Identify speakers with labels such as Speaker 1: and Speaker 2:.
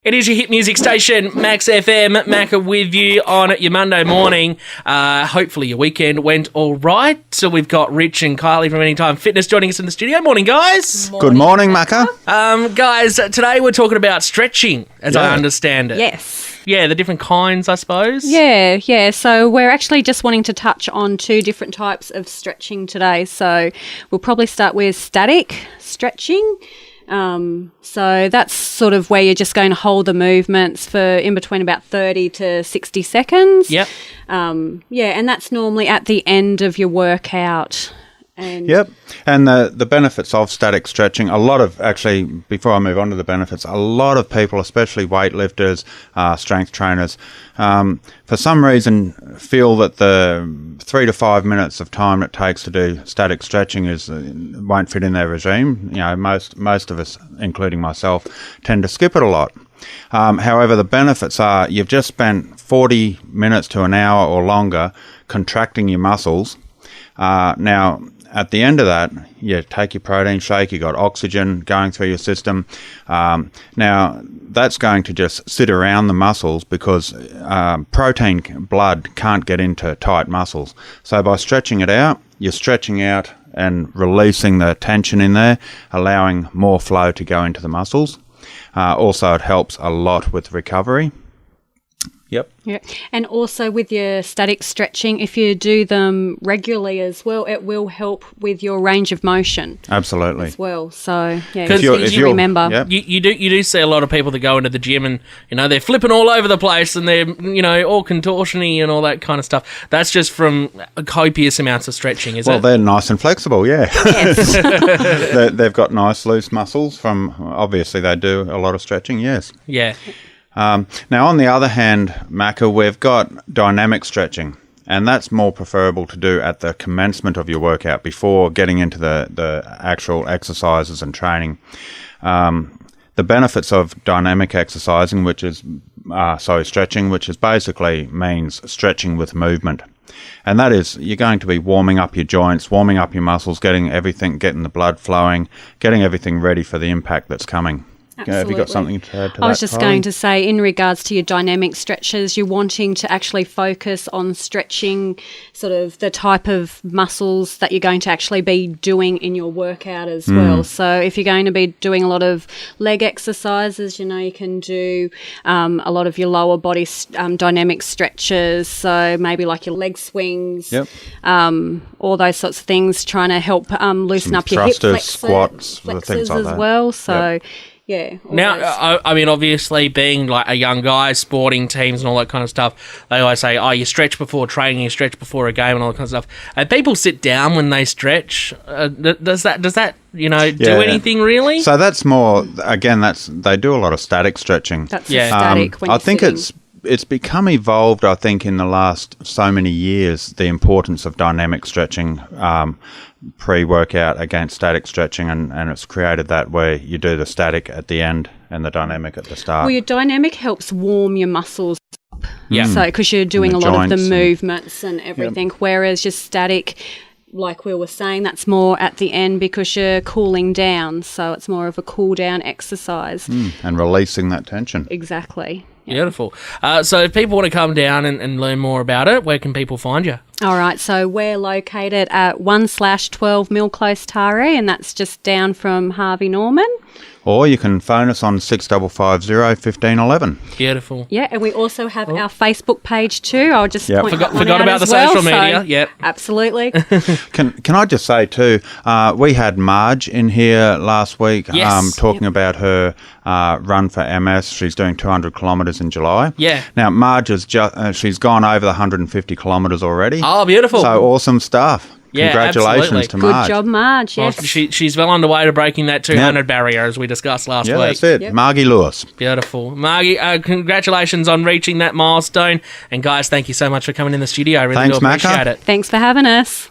Speaker 1: It is your hit music station, Max FM. Macka with you on your Monday morning. Hopefully your weekend went all right. So we've got Rich and Kylie from Anytime Fitness joining us in the studio. Morning, guys.
Speaker 2: Good morning, Macka.
Speaker 1: Guys, today we're talking about stretching, as I understand it.
Speaker 3: Yes.
Speaker 1: Yeah, the different kinds, I suppose.
Speaker 3: Yeah. So we're actually just wanting to touch on two different types of stretching today. So we'll probably start with static stretching. So that's sort of where you're just going to hold the movements for in between about 30 to 60 seconds.
Speaker 1: Yep.
Speaker 3: And that's normally at the end of your workout.
Speaker 2: And the benefits of static stretching, before I move on to the benefits, a lot of people, especially weightlifters, strength trainers, for some reason feel that the 3 to 5 minutes of time it takes to do static stretching won't fit in their regime. You know, most of us, including myself, tend to skip it a lot. However, the benefits are you've just spent 40 minutes to an hour or longer contracting your muscles. Now, at the end of that, you take your protein shake, you got oxygen going through your system. Now, that's going to just sit around the muscles because protein blood can't get into tight muscles. So by stretching it out, you're stretching out and releasing the tension in there, allowing more flow to go into the muscles. Also, it helps a lot with recovery. Yep.
Speaker 3: Yeah. And also with your static stretching, if you do them regularly as well, it will help with your range of motion.
Speaker 2: Absolutely.
Speaker 3: As well. So, yeah,
Speaker 1: Because
Speaker 3: if you remember.
Speaker 1: Yep. You do see a lot of people that go into the gym and, they're flipping all over the place and they're, all contortion-y and all that kind of stuff. That's just from copious amounts of stretching, is it?
Speaker 2: Well, they're nice and flexible, yeah.
Speaker 3: Yes.
Speaker 2: They've got nice loose muscles from, obviously they do a lot of stretching, yes.
Speaker 1: Yeah.
Speaker 2: Now, on the other hand, Macka, we've got dynamic stretching, and that's more preferable to do at the commencement of your workout before getting into the actual exercises and training. The benefits of dynamic exercising, stretching, which is basically means stretching with movement. And that is, you're going to be warming up your joints, warming up your muscles, getting the blood flowing, getting everything ready for the impact that's coming.
Speaker 3: Absolutely.
Speaker 2: Have you got something to add to that?
Speaker 3: I was just
Speaker 2: Kylie?
Speaker 3: going to say, in regards to your dynamic stretches, you're wanting to actually focus on stretching sort of the type of muscles that you're going to actually be doing in your workout as well. So if you're going to be doing a lot of leg exercises, you can do a lot of your lower body dynamic stretches. So maybe like your leg swings, all those sorts of things, trying to help loosen up your hip
Speaker 2: thrusters, squats, things like
Speaker 3: as
Speaker 2: that.
Speaker 3: well. So. Yeah.
Speaker 1: Now, obviously, being like a young guy, sporting teams and all that kind of stuff, they always say, you stretch before training, you stretch before a game and all that kind of stuff. And people sit down when they stretch. Does that do anything really?
Speaker 2: So that's more, again, they do a lot of static stretching.
Speaker 3: That's static when
Speaker 2: I
Speaker 3: you're
Speaker 2: think
Speaker 3: sitting.
Speaker 2: it's become evolved, I think, in the last so many years, the importance of dynamic stretching pre-workout against static stretching, and it's created that where you do the static at the end and the dynamic at the start.
Speaker 3: Well, your dynamic helps warm your muscles up.
Speaker 1: Yeah.
Speaker 3: So, because you're doing a lot of the
Speaker 2: joints
Speaker 3: movements and everything, whereas your static, like we were saying, that's more at the end because you're cooling down. So it's more of a cool down exercise.
Speaker 2: And releasing that tension.
Speaker 3: Exactly.
Speaker 1: Beautiful. So if people want to come down and learn more about it, where can people find you?
Speaker 3: All right, so we're located at 1/12 Mill Close, Taree, and that's just down from Harvey Norman.
Speaker 2: Or you can phone us on 6550 1511.
Speaker 1: Beautiful.
Speaker 3: Yeah, and we also have our Facebook page too. I'll just point that one
Speaker 1: Forgot
Speaker 3: out
Speaker 1: about the
Speaker 3: as well,
Speaker 1: social media.
Speaker 3: so
Speaker 1: Yep.
Speaker 3: Absolutely.
Speaker 2: Can I just say too, we had Marge in here last week talking about her run for MS. She's doing 200 kilometres in July.
Speaker 1: Yeah.
Speaker 2: Now, Marge has she's gone over the 150 kilometres already.
Speaker 1: Oh, beautiful.
Speaker 2: So awesome stuff.
Speaker 1: Yeah,
Speaker 2: Congratulations
Speaker 1: absolutely.
Speaker 2: to Marge.
Speaker 3: Good job, Marge. Yes.
Speaker 1: Well, she's well underway to breaking that 200 barrier, as we discussed last week.
Speaker 2: Yeah, that's it.
Speaker 3: Yep.
Speaker 2: Margie Lewis.
Speaker 1: Beautiful. Margie, congratulations on reaching that milestone. And guys, thank you so much for coming in the studio. I really
Speaker 2: Thanks,
Speaker 1: do appreciate
Speaker 2: Macka.
Speaker 1: it.
Speaker 3: Thanks for having us.